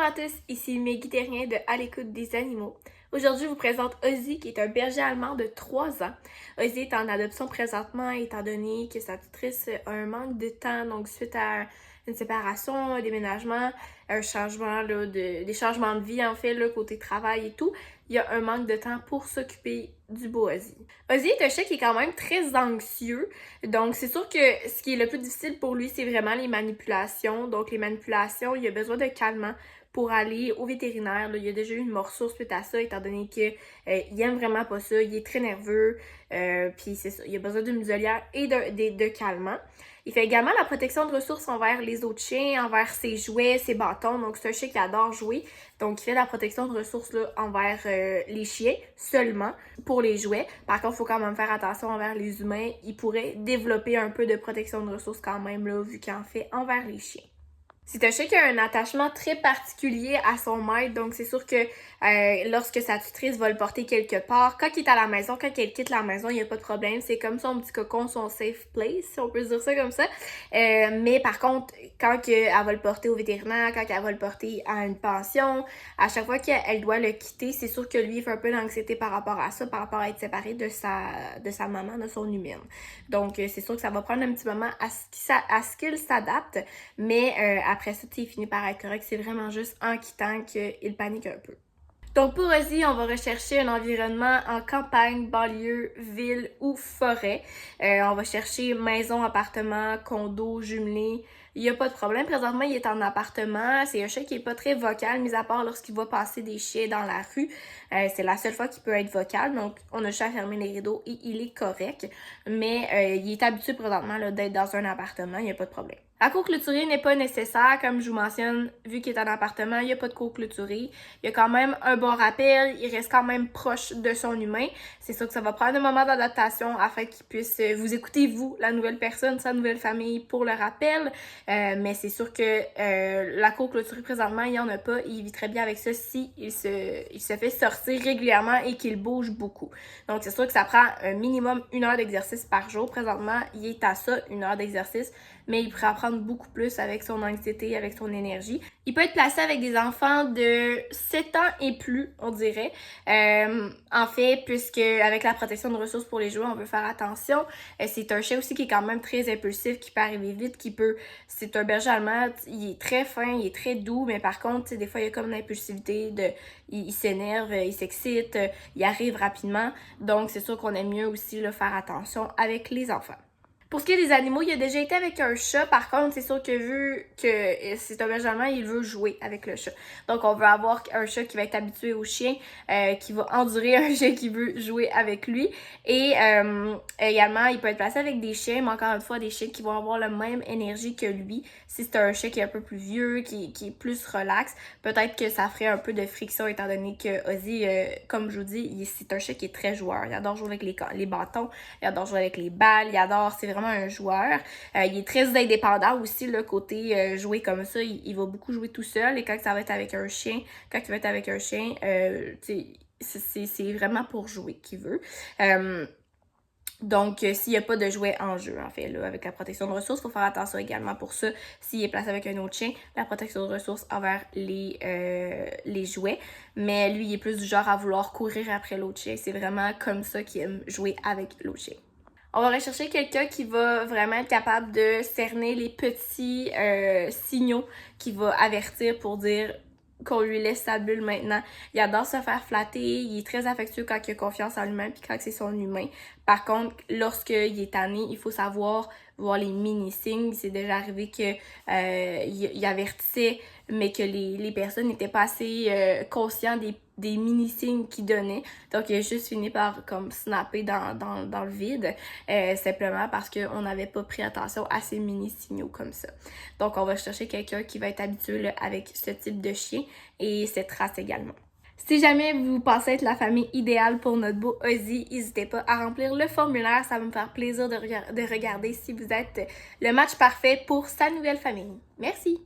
à tous, ici Meggy Terrien de À l'écoute des animaux. Aujourd'hui, je vous présente Ozzy, qui est un berger allemand de 3 ans. Ozzy est en adoption présentement, étant donné que sa tutrice a un manque de temps, donc suite à une séparation, un déménagement, un changement, des changements de vie, en fait, là, côté travail et tout, il y a un manque de temps pour s'occuper du beau Ozzy. Ozzy est un chat qui est quand même très anxieux, donc c'est sûr que ce qui est le plus difficile pour lui, c'est vraiment les manipulations. Donc les manipulations, il a besoin de calmant pour aller au vétérinaire. Là, il a déjà eu une morsure suite à ça, étant donné que il aime vraiment pas ça, il est très nerveux, puis c'est ça, il a besoin d'une muselière et de calmant. Il fait également la protection de ressources envers les autres chiens, envers ses jouets, ses bâtons. Donc c'est un chien qui adore jouer. Donc il fait la protection de ressources là, envers les chiens seulement pour les jouets. Par contre, il faut quand même faire attention envers les humains. Il pourrait développer un peu de protection de ressources quand même, là, vu qu'il en fait envers les chiens. C'est un chien qui a un attachement très particulier à son maître, donc c'est sûr que lorsque sa tutrice va le porter quelque part, quand il est à la maison, quand elle quitte la maison, il n'y a pas de problème, c'est comme son petit cocon, son safe place, si on peut se dire ça comme ça. Mais par contre, quand elle va le porter au vétérinaire, quand elle va le porter à une pension, à chaque fois qu'elle doit le quitter, c'est sûr que lui, il fait un peu d'anxiété par rapport à ça, par rapport à être séparé de sa maman, de son humaine. Donc c'est sûr que ça va prendre un petit moment à ce qu'il s'adapte, mais après ça, il finit par être correct. C'est vraiment juste en quittant qu'il panique un peu. Donc pour Ozzy, on va rechercher un environnement en campagne, banlieue, ville ou forêt. On va chercher maison, appartement, condo, jumelé. Il n'y a pas de problème. Présentement, il est en appartement. C'est un chat qui est pas très vocal, mis à part lorsqu'il va passer des chiens dans la rue. C'est la seule fois qu'il peut être vocal. Donc, on a juste à fermer les rideaux et il est correct. Mais il est habitué présentement là, d'être dans un appartement. Il n'y a pas de problème. La cour clôturée n'est pas nécessaire, comme je vous mentionne, vu qu'il est en appartement, il n'y a pas de cour clôturée. Il y a quand même un bon rappel, il reste quand même proche de son humain. C'est sûr que ça va prendre un moment d'adaptation afin qu'il puisse vous écouter, vous, la nouvelle personne, sa nouvelle famille, pour le rappel. Mais c'est sûr que la cour clôturée présentement, il n'y en a pas. Il vit très bien avec ça si il se fait sortir régulièrement et qu'il bouge beaucoup. Donc c'est sûr que ça prend un minimum 1 heure d'exercice par jour. Présentement, il est à ça, 1 heure d'exercice, mais il pourrait apprendre beaucoup plus avec son anxiété, avec son énergie. Il peut être placé avec des enfants de 7 ans et plus, on dirait. En fait, puisque avec la protection de ressources pour les jouets, on veut faire attention. C'est un chien aussi qui est quand même très impulsif, qui peut arriver vite, c'est un berger allemand, il est très fin, il est très doux, mais par contre, des fois, il y a comme une impulsivité, il s'énerve, il s'excite, il arrive rapidement. Donc, c'est sûr qu'on aime mieux aussi là, faire attention avec les enfants. Pour ce qui est des animaux, il a déjà été avec un chat. Par contre, c'est sûr que vu que c'est un berger allemand, il veut jouer avec le chat. Donc, on veut avoir un chat qui va être habitué au chien, qui va endurer un chien qui veut jouer avec lui. Et également, il peut être placé avec des chiens, mais encore une fois, des chiens qui vont avoir la même énergie que lui. Si c'est un chien qui est un peu plus vieux, qui est plus relax, peut-être que ça ferait un peu de friction, étant donné que Ozzy, comme je vous dis, c'est un chien qui est très joueur. Il adore jouer avec les bâtons, il adore jouer avec les balles, c'est vraiment un joueur. Il est très indépendant aussi, le côté jouer comme ça. Il va beaucoup jouer tout seul. Et quand ça va être avec un chien, c'est vraiment pour jouer qu'il veut. Donc, s'il n'y a pas de jouet en jeu, en fait, là, avec la protection de ressources, il faut faire attention également pour ça. S'il est placé avec un autre chien, la protection de ressources envers les jouets. Mais lui, il est plus du genre à vouloir courir après l'autre chien. C'est vraiment comme ça qu'il aime jouer avec l'autre chien. On va rechercher quelqu'un qui va vraiment être capable de cerner les petits signaux qui va avertir pour dire qu'on lui laisse sa bulle maintenant. Il adore se faire flatter, il est très affectueux quand il a confiance en lui-même puis quand c'est son humain. Par contre, lorsqu'il est tanné, il faut savoir voir les mini-signes. C'est déjà arrivé que il avertissait, mais que les personnes n'étaient pas assez conscients des mini-signes qu'il donnait. Donc, il a juste fini par comme snapper dans le vide, simplement parce qu'on n'avait pas pris attention à ces mini-signaux comme ça. Donc, on va chercher quelqu'un qui va être habitué là, avec ce type de chien et cette race également. Si jamais vous pensez être la famille idéale pour notre beau Ozzy, n'hésitez pas à remplir le formulaire. Ça va me faire plaisir de regarder si vous êtes le match parfait pour sa nouvelle famille. Merci!